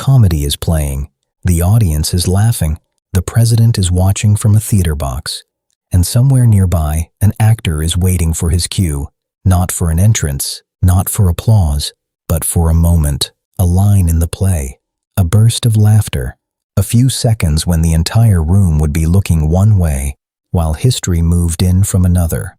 comedy is playing. The audience is laughing. The president is watching from a theater box. And somewhere nearby, an actor is waiting for his cue, not for an entrance, not for applause, but for a moment, a line in the play, a burst of laughter, a few seconds when the entire room would be looking one way, while history moved in from another.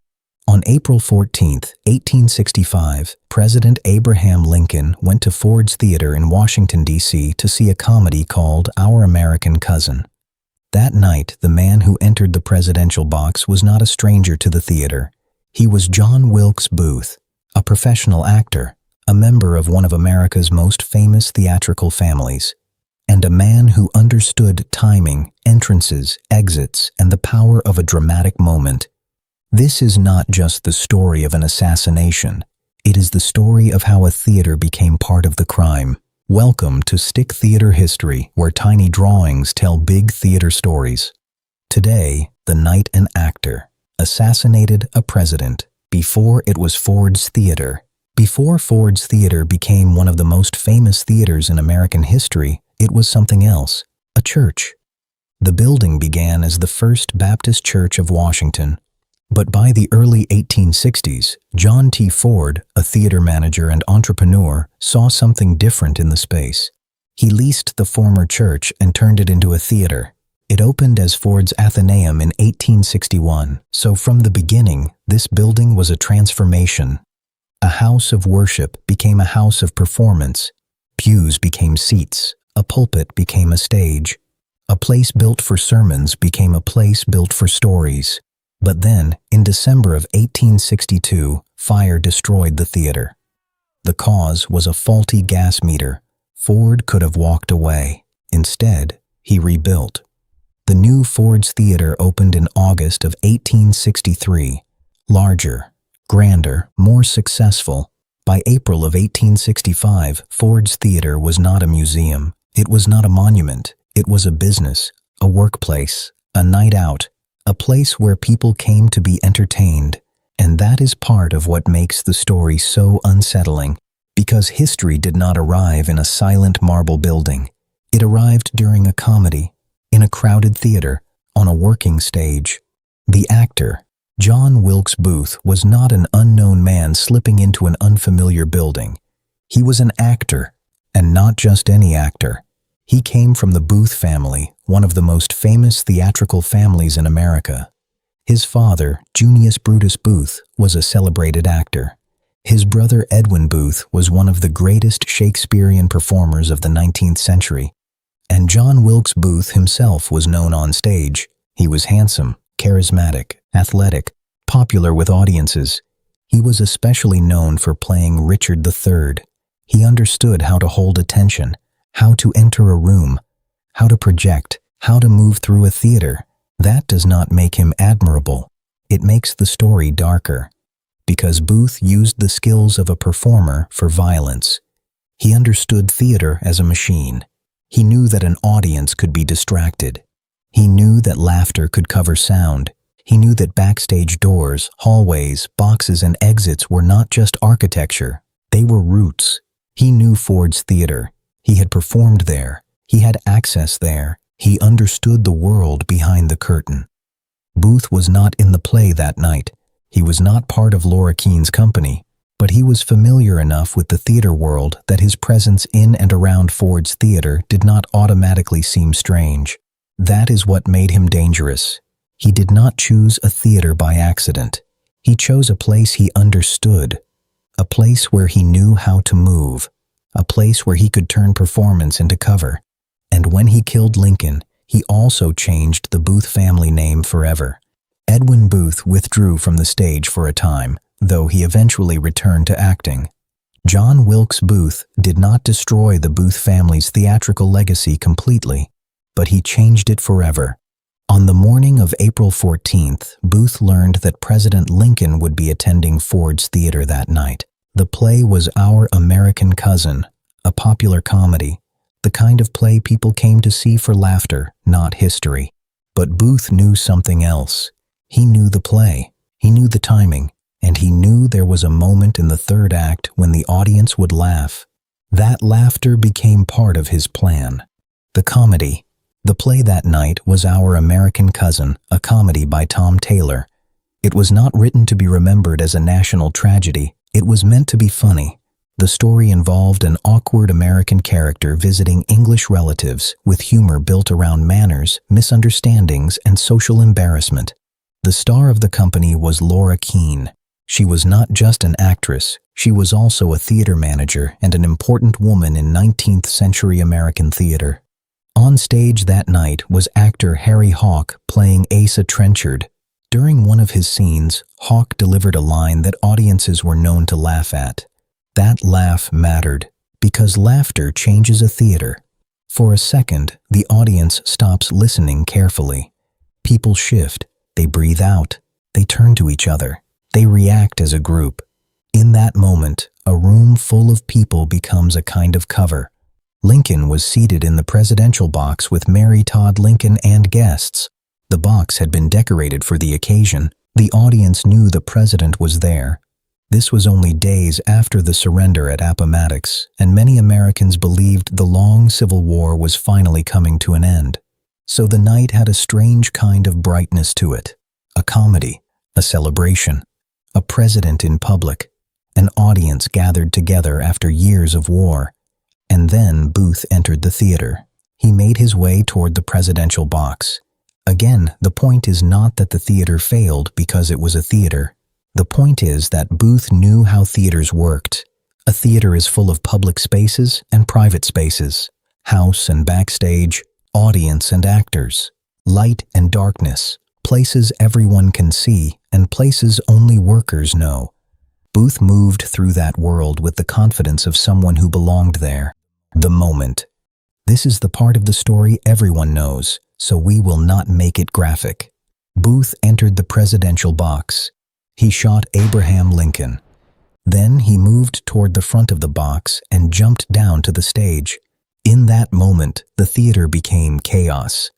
On April 14, 1865, President Abraham Lincoln went to Ford's Theater in Washington, D.C. to see a comedy called Our American Cousin. That night, the man who entered the presidential box was not a stranger to the theater. He was John Wilkes Booth, a professional actor, a member of one of America's most famous theatrical families, and a man who understood timing, entrances, exits, and the power of a dramatic moment. This is not just the story of an assassination. It is the story of how a theater became part of the crime. Welcome to Stick Theater History, where tiny drawings tell big theater stories. Today, the night an actor assassinated a president. Before it was Ford's Theater. Before Ford's Theater became one of the most famous theaters in American history, it was something else, a church. The building began as the First Baptist Church of Washington. But by the early 1860s, John T. Ford, a theater manager and entrepreneur, saw something different in the space. He leased the former church and turned it into a theater. It opened as Ford's Athenaeum in 1861, so from the beginning, this building was a transformation. A house of worship became a house of performance. Pews became seats. A pulpit became a stage. A place built for sermons became a place built for stories. But then, in December of 1862, fire destroyed the theater. The cause was a faulty gas meter. Ford could have walked away. Instead, he rebuilt. The new Ford's Theater opened in August of 1863. Larger, grander, more successful. By April of 1865, Ford's Theater was not a museum. It was not a monument. It was a business, a workplace, a night out, a place where people came to be entertained. And that is part of what makes the story so unsettling, because history did not arrive in a silent marble building. It arrived during a comedy, in a crowded theater, on a working stage. The actor, John Wilkes Booth, was not an unknown man slipping into an unfamiliar building. He was an actor, and not just any actor. He came from the Booth family, one of the most famous theatrical families in America. His father, Junius Brutus Booth, was a celebrated actor. His brother Edwin Booth was one of the greatest Shakespearean performers of the 19th century. And John Wilkes Booth himself was known on stage. He was handsome, charismatic, athletic, popular with audiences. He was especially known for playing Richard III. He understood how to hold attention, how to enter a room, how to project, how to move through a theater. That does not make him admirable. It makes the story darker. Because Booth used the skills of a performer for violence. He understood theater as a machine. He knew that an audience could be distracted. He knew that laughter could cover sound. He knew that backstage doors, hallways, boxes, and exits were not just architecture. They were roots. He knew Ford's Theater. He had performed there. He had access there. He understood the world behind the curtain. Booth was not in the play that night. He was not part of Laura Keene's company, but he was familiar enough with the theater world that his presence in and around Ford's Theater did not automatically seem strange. That is what made him dangerous. He did not choose a theater by accident. He chose a place he understood, a place where he knew how to move, a place where he could turn performance into cover. And when he killed Lincoln, he also changed the Booth family name forever. Edwin Booth withdrew from the stage for a time, though he eventually returned to acting. John Wilkes Booth did not destroy the Booth family's theatrical legacy completely, but he changed it forever. On the morning of April 14th, Booth learned that President Lincoln would be attending Ford's Theater that night. The play was Our American Cousin, a popular comedy, the kind of play people came to see for laughter, not history. But Booth knew something else. He knew the play, he knew the timing, and he knew there was a moment in the third act when the audience would laugh. That laughter became part of his plan. The comedy. The play that night was Our American Cousin, a comedy by Tom Taylor. It was not written to be remembered as a national tragedy. It was meant to be funny. The story involved an awkward American character visiting English relatives with humor built around manners, misunderstandings, and social embarrassment. The star of the company was Laura Keene. She was not just an actress, she was also a theater manager and an important woman in 19th century American theater. On stage that night was actor Harry Hawk playing Asa Trenchard. During one of his scenes, Hawk delivered a line that audiences were known to laugh at. That laugh mattered, because laughter changes a theater. For a second, the audience stops listening carefully. People shift, they breathe out, they turn to each other, they react as a group. In that moment, a room full of people becomes a kind of cover. Lincoln was seated in the presidential box with Mary Todd Lincoln and guests. The box had been decorated for the occasion. The audience knew the president was there. This was only days after the surrender at Appomattox, and many Americans believed the long Civil War was finally coming to an end. So the night had a strange kind of brightness to it. A comedy, a celebration, a president in public, an audience gathered together after years of war. And then Booth entered the theater. He made his way toward the presidential box. Again, the point is not that the theater failed because it was a theater. The point is that Booth knew how theaters worked. A theater is full of public spaces and private spaces, house and backstage, audience and actors, light and darkness, places everyone can see and places only workers know. Booth moved through that world with the confidence of someone who belonged there. The moment. This is the part of the story everyone knows, so we will not make it graphic. Booth entered the presidential box. He shot Abraham Lincoln. Then he moved toward the front of the box and jumped down to the stage. In that moment, the theater became chaos.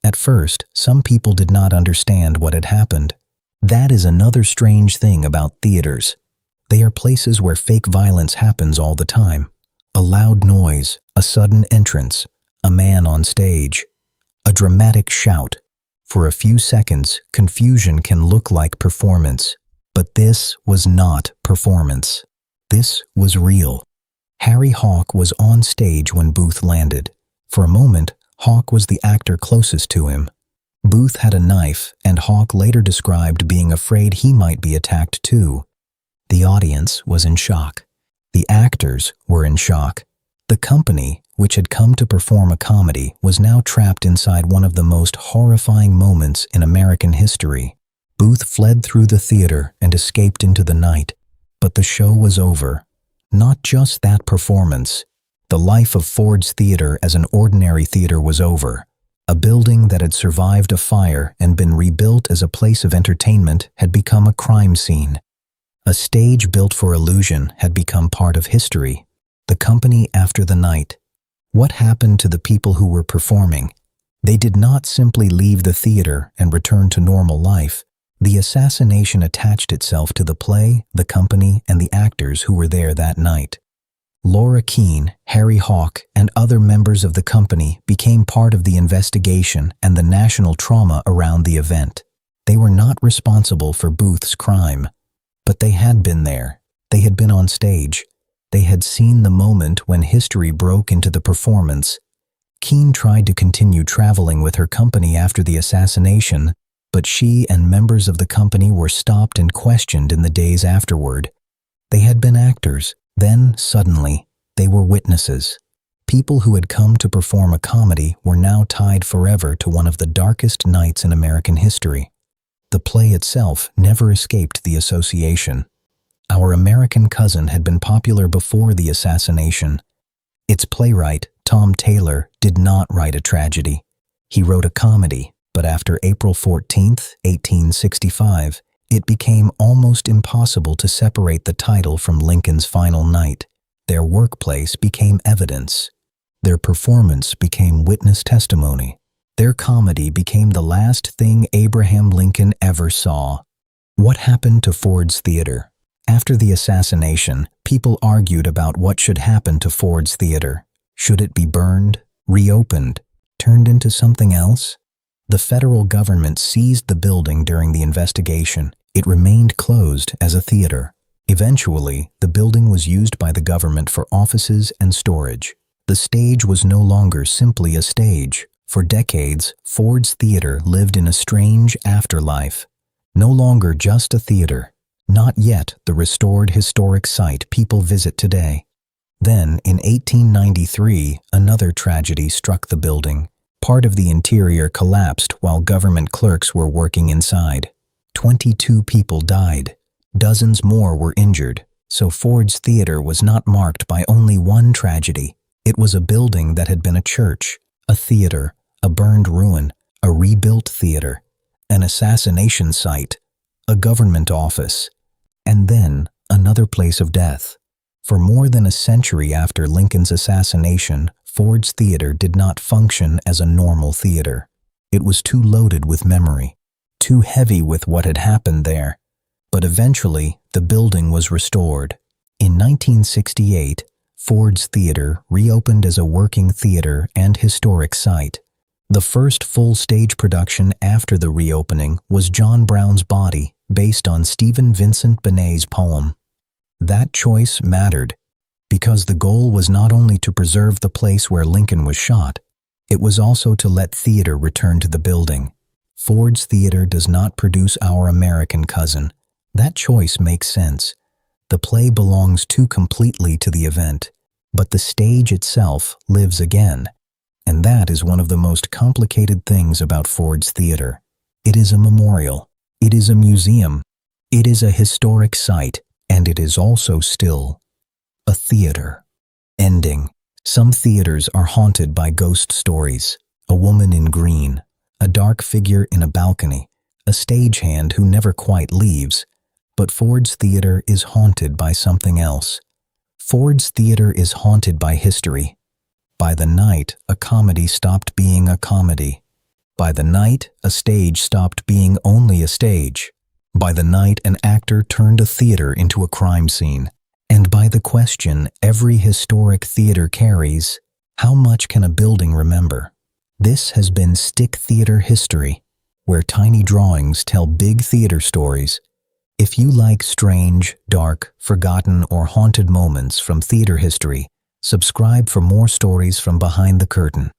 At first, some people did not understand what had happened. That is another strange thing about theaters. They are places where fake violence happens all the time. A loud noise, a sudden entrance, a man on stage, a dramatic shout. For a few seconds, confusion can look like performance. But this was not performance. This was real. Harry Hawk was on stage when Booth landed. For a moment, Hawk was the actor closest to him. Booth had a knife, and Hawk later described being afraid he might be attacked too. The audience was in shock. The actors were in shock. The company, which had come to perform a comedy, was now trapped inside one of the most horrifying moments in American history. Booth fled through the theater and escaped into the night, but the show was over. Not just that performance. The life of Ford's Theater as an ordinary theater was over. A building that had survived a fire and been rebuilt as a place of entertainment had become a crime scene. A stage built for illusion had become part of history. The company after the night. What happened to the people who were performing? They did not simply leave the theater and return to normal life. The assassination attached itself to the play, the company, and the actors who were there that night. Laura Keene, Harry Hawk, and other members of the company became part of the investigation and the national trauma around the event. They were not responsible for Booth's crime, but they had been there. They had been on stage. They had seen the moment when history broke into the performance. Keene tried to continue traveling with her company after the assassination, but she and members of the company were stopped and questioned in the days afterward. They had been actors. Then, suddenly, they were witnesses. People who had come to perform a comedy were now tied forever to one of the darkest nights in American history. The play itself never escaped the association. Our American Cousin had been popular before the assassination. Its playwright, Tom Taylor, did not write a tragedy. He wrote a comedy, but after April 14, 1865, it became almost impossible to separate the title from Lincoln's final night. Their workplace became evidence. Their performance became witness testimony. Their comedy became the last thing Abraham Lincoln ever saw. What happened to Ford's Theater? After the assassination, people argued about what should happen to Ford's Theater. Should it be burned, reopened, turned into something else? The federal government seized the building during the investigation. It remained closed as a theater. Eventually, the building was used by the government for offices and storage. The stage was no longer simply a stage. For decades, Ford's Theater lived in a strange afterlife. No longer just a theater. Not yet the restored historic site people visit today. Then, in 1893, another tragedy struck the building. Part of the interior collapsed while government clerks were working inside. 22 people died. Dozens more were injured. So Ford's Theater was not marked by only one tragedy. It was a building that had been a church, a theater, a burned ruin, a rebuilt theater, an assassination site, a government office, and then another place of death. For more than a century after Lincoln's assassination, Ford's Theater did not function as a normal theater. It was too loaded with memory, too heavy with what had happened there. But eventually, the building was restored. In 1968, Ford's Theater reopened as a working theater and historic site. The first full stage production after the reopening was John Brown's Body, based on Stephen Vincent Benet's poem. That choice mattered, because the goal was not only to preserve the place where Lincoln was shot, it was also to let theater return to the building. Ford's Theater does not produce our American cousin. That choice makes sense. The play belongs too completely to the event, but the stage itself lives again. And that is one of the most complicated things about Ford's Theater. It is a memorial. It is a museum. It is a historic site, and it is also still a theater. Ending. Some theaters are haunted by ghost stories. A woman in green, a dark figure in a balcony, a stagehand who never quite leaves. But Ford's Theater is haunted by something else. Ford's Theater is haunted by history. By the night, a comedy stopped being a comedy. By the night, a stage stopped being only a stage. By the night, an actor turned a theater into a crime scene. And by the question every historic theater carries, how much can a building remember? This has been Stick Theater History, where tiny drawings tell big theater stories. If you like strange, dark, forgotten, or haunted moments from theater history, subscribe for more stories from behind the curtain.